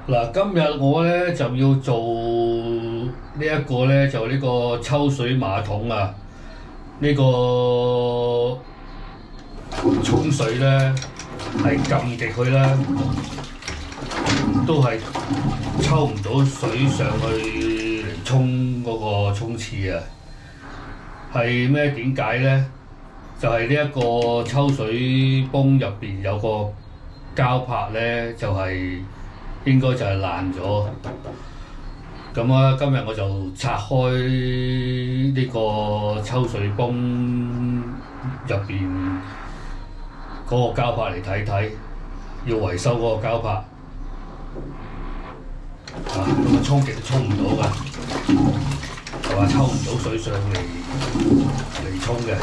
嗱，今日我咧就要做呢一個咧，就呢個抽水馬桶啊，呢個沖水咧係撳極佢咧，都係抽唔到水上去嚟沖嗰個沖廁啊。係咩？點解咧？就係呢一個抽水泵入邊有個膠拍咧，就係、應該就係爛咗。咁啊，今日我就拆開呢個抽水泵入邊嗰個膠拍嚟睇睇，要維修嗰個膠拍。咁啊沖極都沖唔到㗎，係話抽唔到水上嚟沖嘅。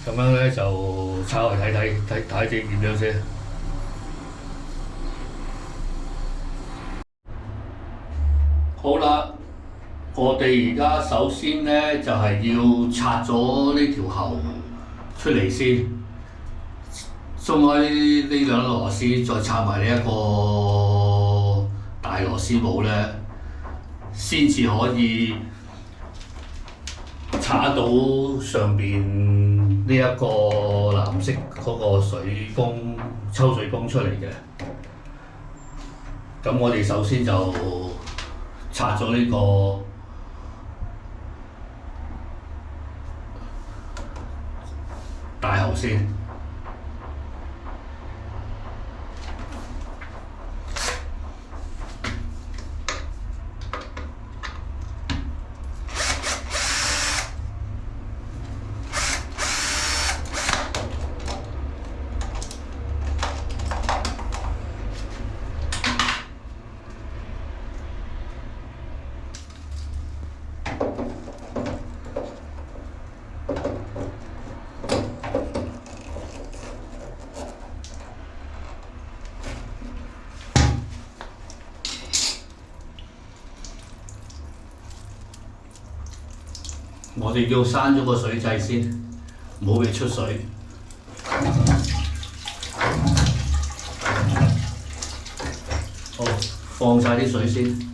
咁樣咧就抄嚟睇點樣先。好啦，我哋而家首先咧就係要拆咗呢條喉出嚟先，鬆開呢兩螺絲，再插埋呢一個大螺絲帽咧，先至可以查到上邊呢一個藍色嗰個水泵抽水泵出嚟嘅。咁我哋首先就拆咗呢個大喉先。我哋要閂咗個水掣先，唔好俾出水。好，放晒啲水先。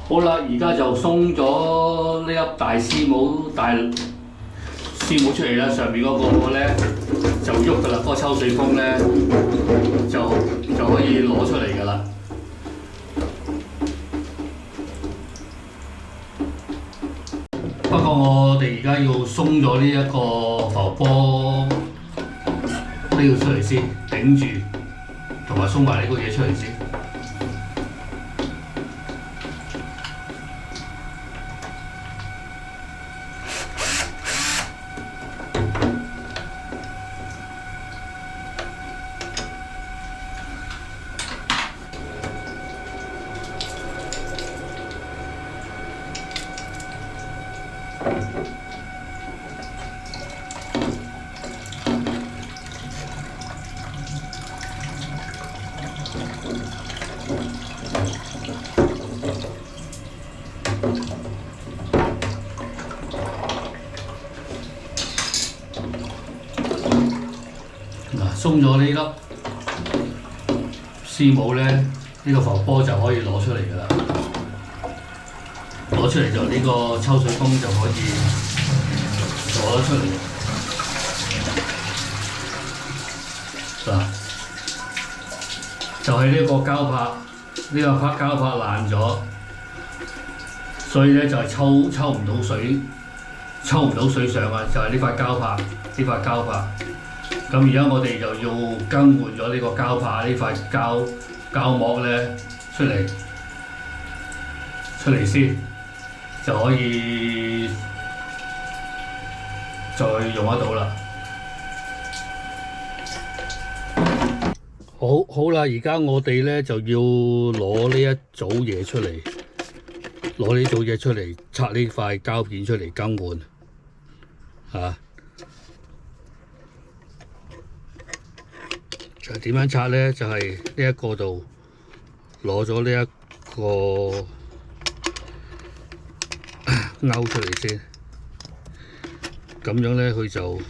好啦，而家就鬆咗呢粒大絲帽出嚟啦，上面嗰個咧就喐噶啦，嗰個抽水泵咧就可以攞出嚟噶啦。不過我哋而家要鬆咗呢一個浮波呢個出嚟先，頂住，同埋鬆埋呢個嘢出嚟先。鬆咗呢粒絲帽咧，呢個浮波就可以攞出嚟㗎啦。攞出嚟就呢個抽水泵就可以攞得出嚟。嗱，就係呢個膠拍，呢個膠拍爛咗，所以咧就係抽唔到水，抽唔到水上啊！就係呢塊膠拍，呢塊膠拍。咁而家我哋就要更換咗呢個膠拍呢塊膠膜咧出嚟先，就可以再用得到啦。好啦，而家我哋咧就要攞呢一組嘢出嚟，拆呢塊膠片出嚟更換嚇。就點樣拆咧？就係呢一個度攞咗呢一個勾出嚟先，咁樣咧佢就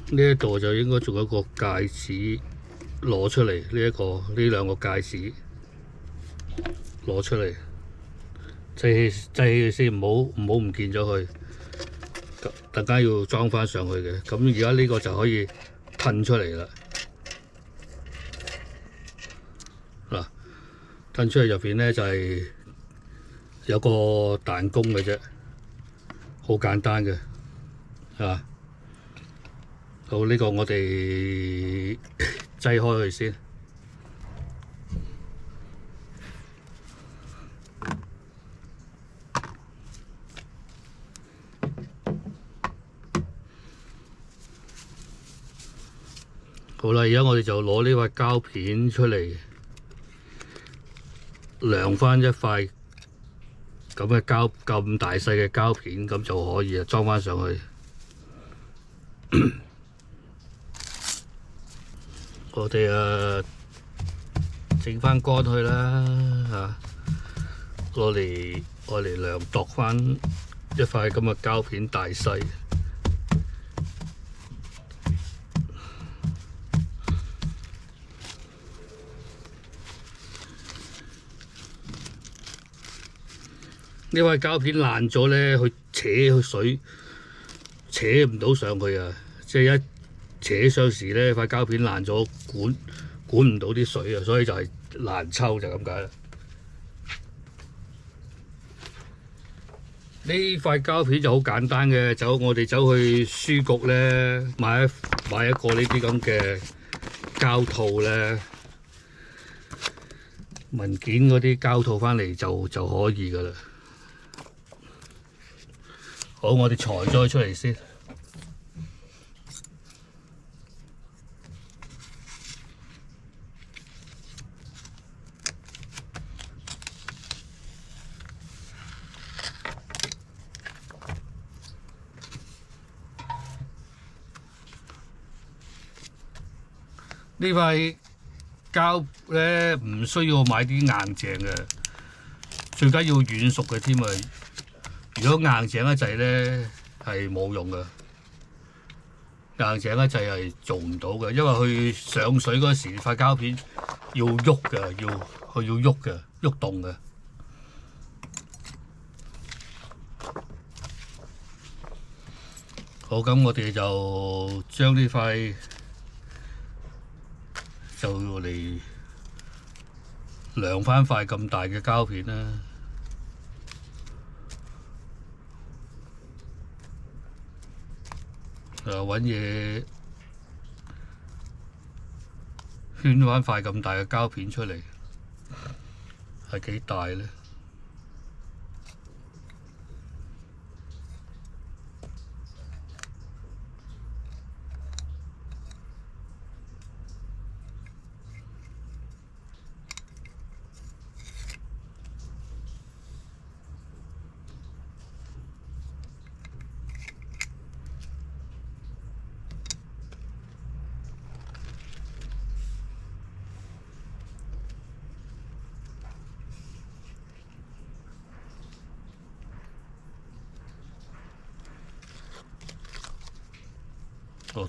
呢一度就應該仲有一個戒指攞出嚟，呢兩個戒指攞出嚟，擠起佢先，唔好唔見咗佢。大家要裝翻上去嘅，咁而家呢個就可以噴出嚟啦。嗱，噴出嚟入邊咧就係有個彈弓嘅啫，好簡單嘅，啊。好，呢個我哋擠開佢先。好啦，而家我哋就攞呢塊膠片出嚟，量翻一塊咁大細嘅膠片，咁就可以啊裝翻上去。我哋整翻乾佢啦嚇，攞嚟量度翻一塊咁嘅膠片大細。呢塊膠片爛咗咧，佢扯水扯唔到上去啊！即係一扯上時咧，塊膠片爛咗，管唔到啲水啊，所以就係難抽就咁解啦。呢塊膠片就好簡單嘅，我哋走去書局咧買一個呢啲咁嘅膠套咧，文件嗰啲膠套翻嚟就可以噶啦。好，我哋裁咗佢出嚟先。呢塊膠咧唔需要買啲硬淨嘅，最緊要軟熟嘅添啊！如果硬淨一滯咧係冇用嘅，硬淨一滯係做唔到嘅，因為佢上水嗰時塊膠片要喐嘅，佢要喐嘅，喐動嘅。好，咁我哋就將呢塊就嚟量翻塊咁大嘅膠片啦。揾嘢圈翻塊咁大嘅膠片出嚟，係幾大咧？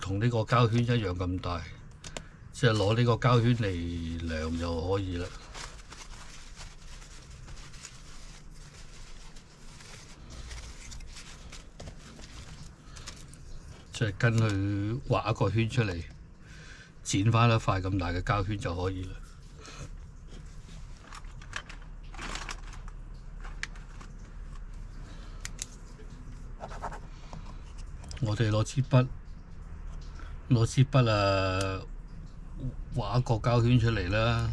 同呢個膠圈一樣咁大，即係攞呢個膠圈嚟量就可以啦。即係跟佢畫一個圈出嚟，剪翻一塊咁大嘅膠圈就可以啦。我哋攞支筆啊，畫一個膠圈出嚟啦。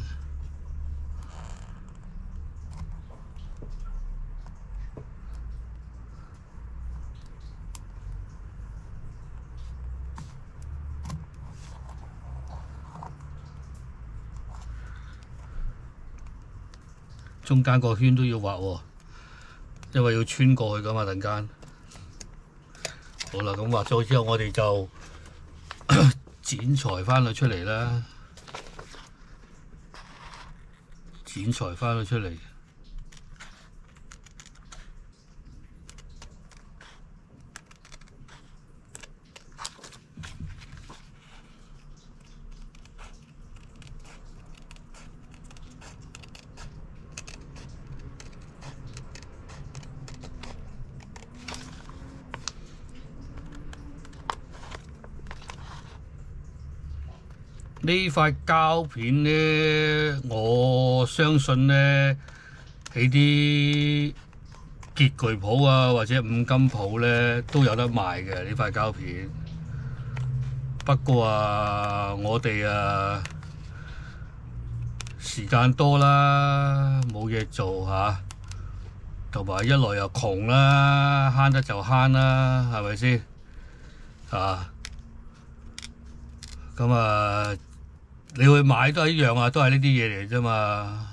中間個圈都要畫喎，因為要穿過去㗎嘛，陣間。好啦，咁畫咗之後，我哋就剪裁翻佢出嚟啦，剪裁翻佢出嚟。呢塊膠片呢，我相信呢，喺啲潔具鋪啊或者五金鋪呢都有得賣嘅呢塊膠片。不過啊，我哋啊時間多啦，冇嘢做嚇，同埋一來又窮啦，慳得就慳啦，係咪先啊？咁啊〜你去買都係一樣啊，都係呢啲嘢嚟啫嘛。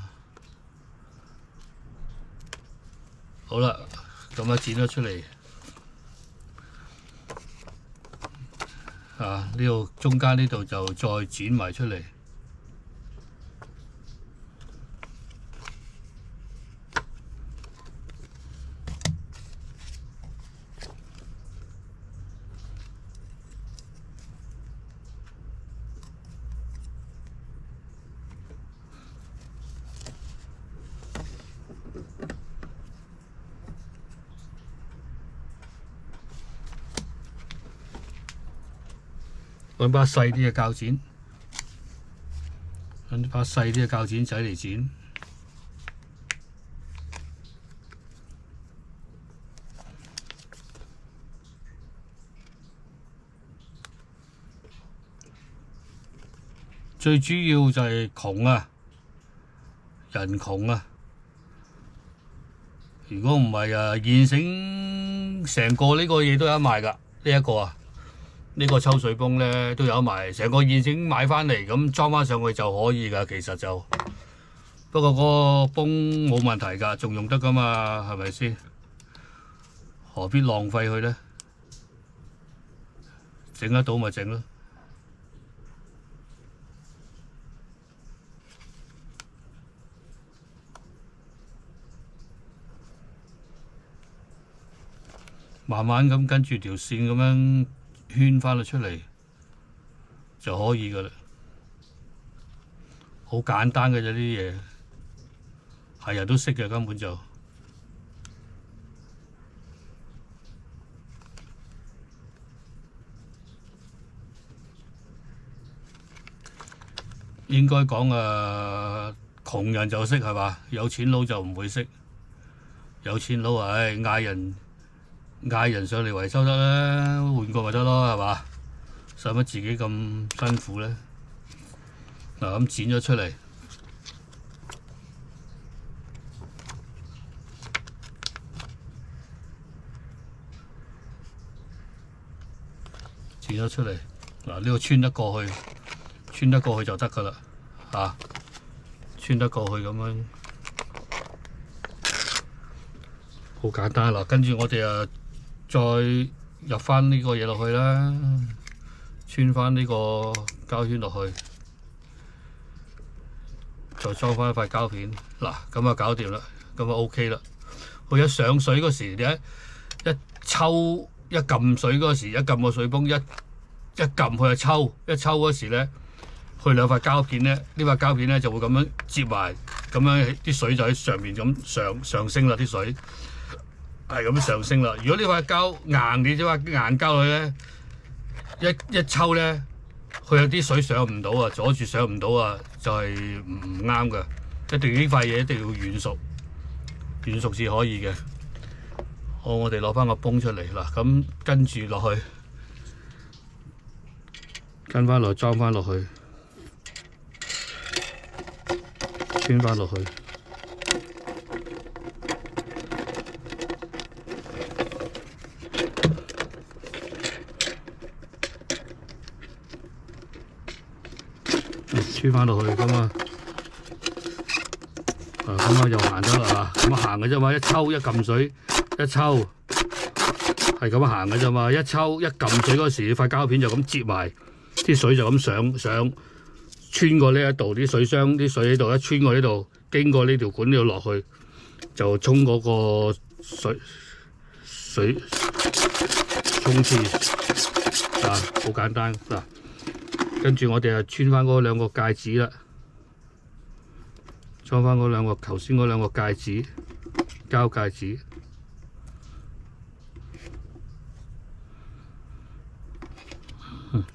好啦，咁啊剪咗出嚟啊，呢度中間呢度就再剪埋出嚟。揾把細啲嘅鉸剪，揾把細啲嘅鉸剪仔嚟剪。最主要就係窮啊，人窮啊。如果唔係啊，現成成個呢個嘢都有得賣㗎，呢一個啊。呢個抽水泵咧都有埋，成個現成買翻嚟咁裝翻上去就可以㗎。其實就不過個泵冇問題㗎，仲用得㗎嘛，係咪先？何必浪費佢咧？整得到咪整咯。慢慢咁跟住條線咁樣圈翻佢出嚟就可以㗎啦，好簡單嘅啫，呢啲嘢係人都識嘅，根本就應該講窮人就識係嘛，有錢佬就唔會識。有錢佬嗌人上嚟維修得啦，換個咪得咯，係嘛？使乜自己咁辛苦咧？嗱，咁剪咗出嚟，剪咗出嚟。嗱，呢個穿得過去就得㗎啦，嚇！穿得過去咁樣，好簡單啦。跟住我哋再入翻呢個嘢落去啦，穿翻呢個膠圈落去，再裝翻一塊膠片。嗱，咁啊搞掂啦，咁啊 OK 啦。佢一上水嗰時，你一抽一撳水嗰時，一撳個水泵一撳佢就抽，一抽嗰時咧，佢兩塊膠片咧，呢塊膠片咧就會咁樣接埋，咁樣啲水就喺上面咁上升啦，啲水。係咁上升啦。如果呢塊膠硬啲啫嘛，硬膠佢咧一抽咧，佢有啲水上唔到啊，阻住上唔到啊，就係唔啱㗎。一定呢塊嘢一定要軟熟至可以嘅。好，我哋攞翻個泵出嚟啦，咁跟住落去跟翻落裝翻落去，穿翻落去。穿翻落去咁啊，咁啊又行得啦，咁行嘅啫嘛，一抽一撳水，一抽係咁行嘅啫嘛，一抽一撳水嗰時，塊膠片就咁接埋，啲水就咁上，穿過呢一度啲水箱，啲水喺度一穿過呢度，經過呢條管呢度落去，就沖嗰個水沖廁啊，好簡單嗱。跟住我哋就穿翻嗰兩個戒指啦，裝翻嗰兩個頭先嗰兩個戒指，膠戒指。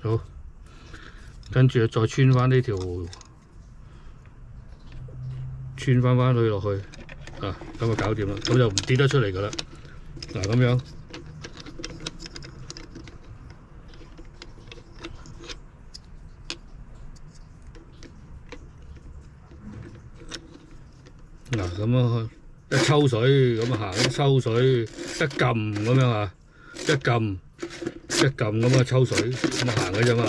好，跟住再穿翻呢條，穿翻去落去，咁就搞掂啦，咁就唔跌得出嚟噶啦。嗱咁樣。嗱咁啊，一抽水咁啊行，一抽水一撳咁樣啊，一撳咁啊抽水咁啊行嘅啫嘛。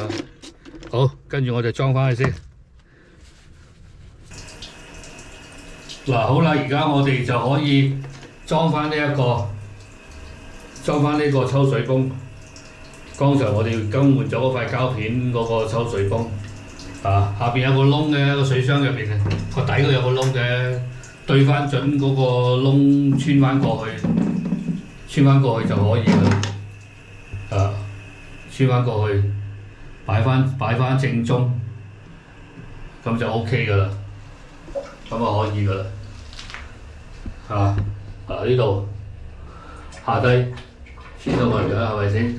好，跟住我哋裝翻去先。嗱好啦，而家我哋就可以裝翻呢個抽水泵。剛才我哋更換咗嗰塊膠片嗰個抽水泵，下邊有個窿嘅，個水箱入邊個底嗰有個窿嘅。對翻準嗰個窿穿翻過去就可以啦。穿翻過去，擺翻正中，咁就 OK 噶啦。咁啊可以噶啦。呢度下低穿到去㗎，係咪先？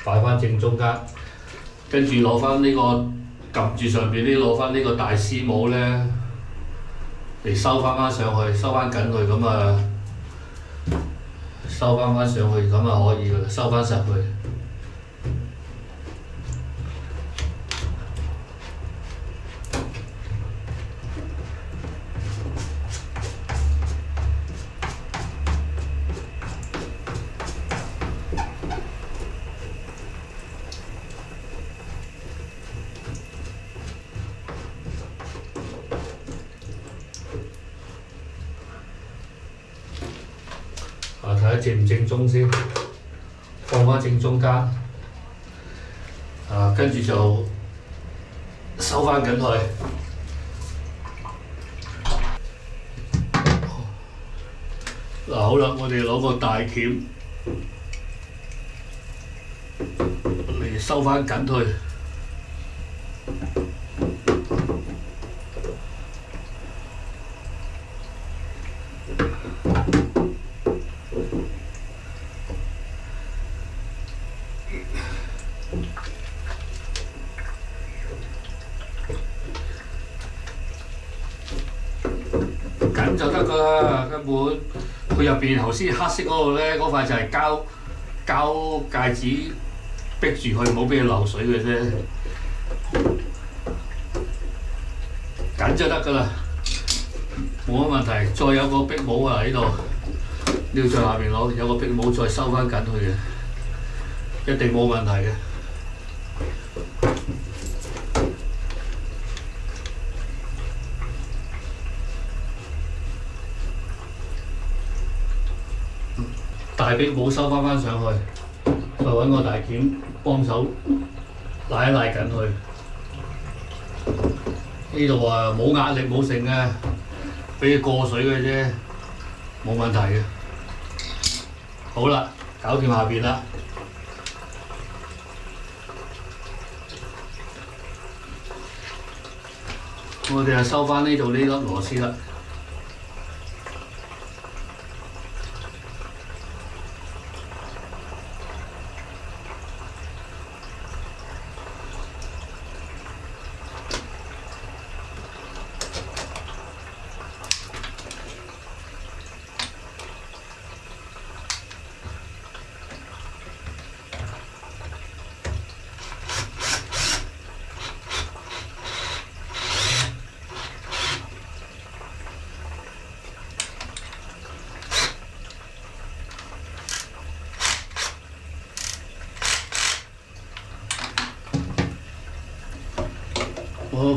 擺翻正中間，跟住攞翻呢個撳住上邊攞翻呢個大絲帽咧。嚟收翻上去，收翻緊佢咁啊，收翻上去咁啊可以噶啦，收翻實佢。睇下正唔正宗先，放翻正中間，跟住就收翻緊佢。好啦，我哋攞個大鉗嚟收翻緊佢。緊就得㗎啦，根本佢入邊頭先黑色嗰度咧，嗰塊就係膠戒指逼住佢，唔好俾佢漏水嘅啫。緊就得㗎啦，冇乜問題。再有個壁帽啊喺度，你要在下邊攞有個壁帽再收翻緊佢嘅，一定冇問題嘅。大壁帽收翻上去，再揾個大鉗幫手拉一拉緊佢。呢度冇壓力冇剩嘅，俾佢過水嘅啫，冇問題嘅。好啦，搞掂下邊啦。我哋就收翻呢度呢粒螺絲啦。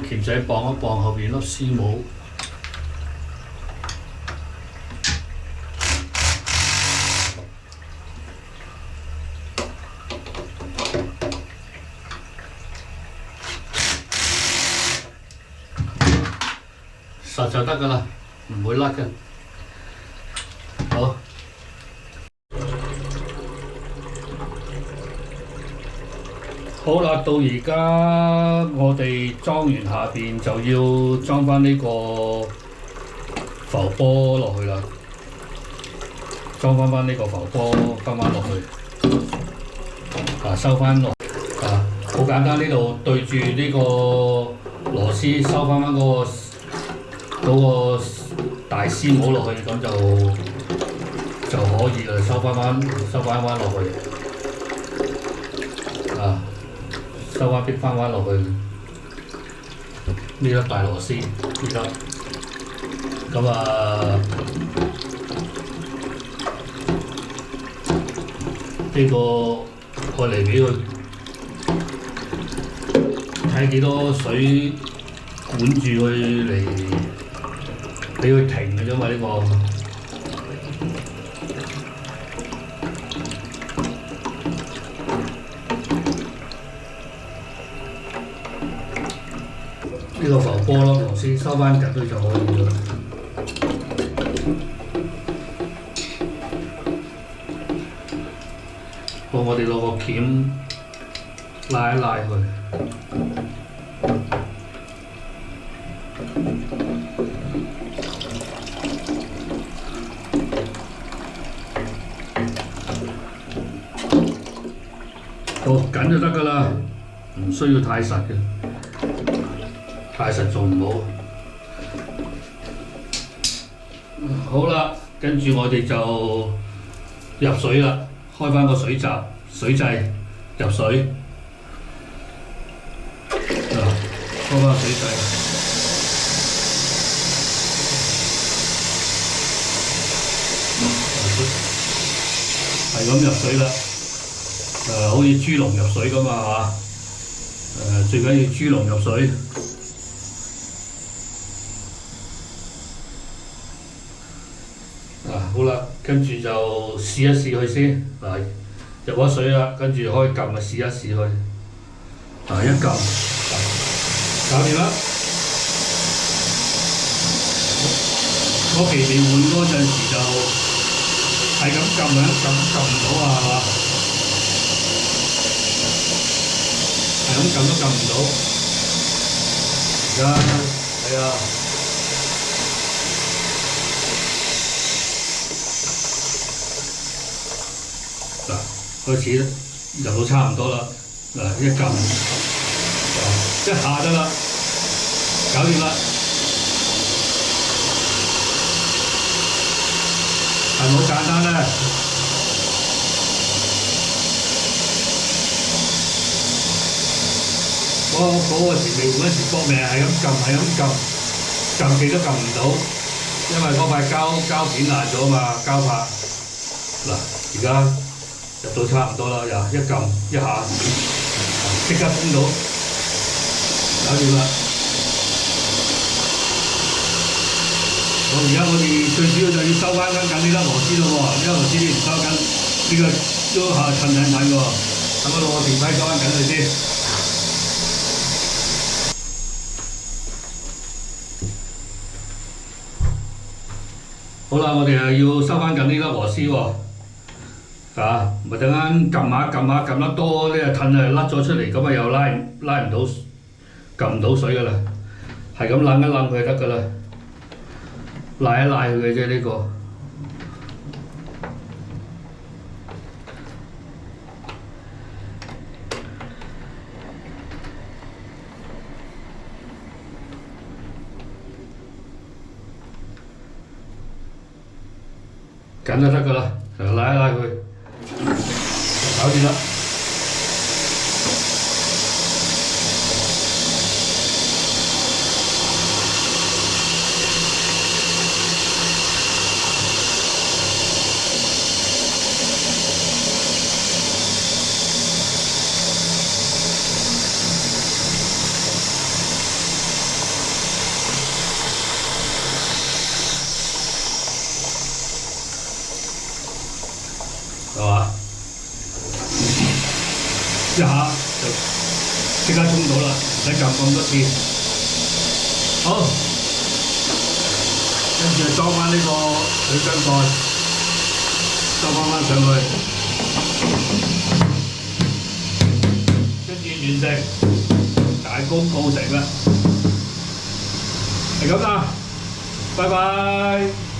鉗仔綁一綁後邊粒絲帽。實就得㗎啦，唔會甩嘅。好，好啦，到而家我哋裝完下邊就要裝翻呢個浮波落去啦，裝翻呢個浮波翻落去，收翻落，好簡單，呢度對住呢個螺絲收翻嗰個大絲帽落去，咁就可以啦，收翻落去，收翻逼翻落去呢粒大螺絲呢粒，咁呢個愛嚟俾佢睇幾多水管住佢嚟。俾佢停嘅啫嘛，呢個浮波咯，螺絲收翻緊佢就可以啦。好，我哋攞個鉗拉一拉佢。好緊就得㗎啦，唔需要太實嘅，太實仲唔好。好啦，跟住我哋就入水啦，開翻個水掣入水，開翻水掣，係咁入水啦。好似豬籠入水咁嘛，係嘛？最緊要豬籠入水。好啦，跟住就試一試佢先。入咗水啦，跟住可以撳試一試佢。一撳，搞掂啦。嗰期未換嗰陣時就係咁撳撳唔到啊，係嘛？係咁撳都撳唔到，而家係啊，開始入到差唔多啦，一撳一下得啦，搞掂啦，係咪好簡單咧？嗰個時未換嗰時搏命係咁撳極都撳唔到，因為嗰塊膠片爛咗嘛，膠拍。而家入到差唔多啦，又一撳一下，即刻封到，搞掂啦。好，而家我哋最主要就要收翻緊呢粒螺絲咯喎，呢粒螺絲你唔收緊，呢個都係襯喎，等我攞個電批收翻緊佢先。好啦，我哋又要收翻緊呢粒螺絲喎，唔係陣間撳得多呢，褪甩咗出嚟，咁又拉唔到，撳唔到水㗎啦，係咁擸一擸佢就得㗎啦，拉一拉佢嘅啫呢個。緊就得㗎啦，拉一拉佢，搞掂啦。係嘛？一下就即刻沖到啦，唔使撳咁多次。好，跟住就裝翻呢個水箱蓋，裝翻上去，跟住完成，大功告成啦，係咁啦，拜拜。